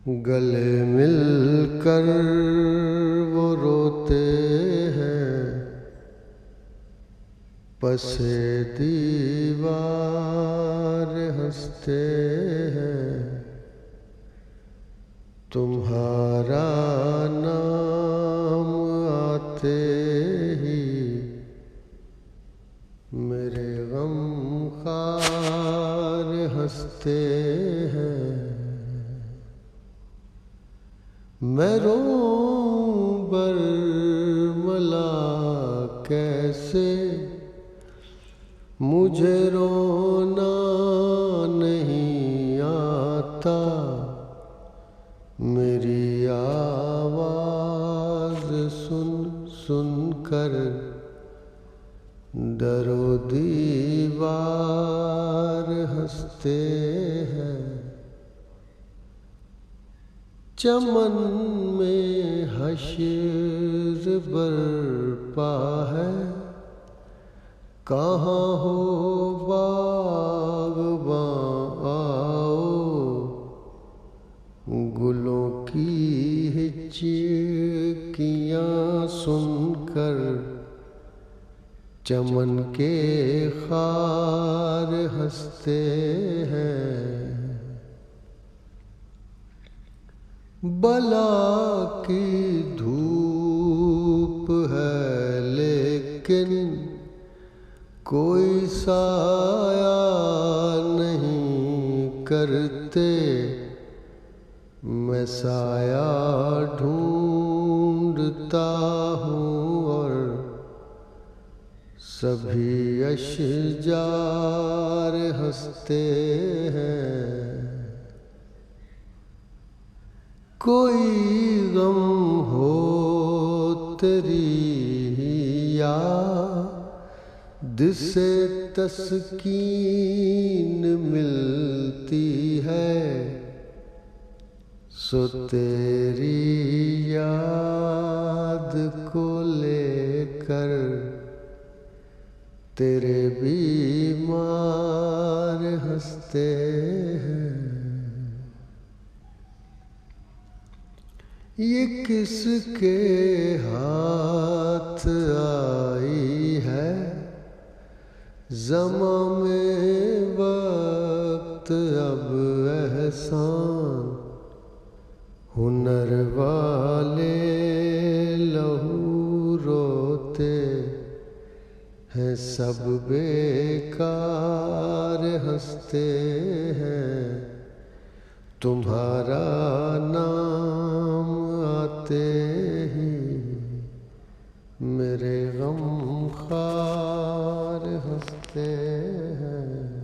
गले मिलकर वो रोते हैं, पसे दीवार हंसते हैं। तुम्हारा नाम आते ही मेरे गम खार हंसते हैं। मैं रोऊं बरमला कैसे, मुझे रोना नहीं आता। मेरी आवाज़ सुन सुन कर दरो दीवार हंसते हैं। चमन में हश्र बरपा है, कहाँ हो बाग़बां आओ। गुलों की हिचकियाँ सुनकर चमन के खार हंसते हैं। बला की धूप है लेकिन कोई साया नहीं करते। मैं साया ढूंढता हूँ और सभी अशजार हंसते हैं। कोई गम हो तेरी याद से तस्कीन मिलती है, सो तेरी याद को लेकर तेरे बीमार हंसते हैं। ये किसके हाथ आई है, ज़मां में वक्त अब एहसान। हुनर वाले लहू रोते हैं, सब बेकार हंसते हैं। तुम्हारा नाम आते ही मेरे गम खार हंसते हैं।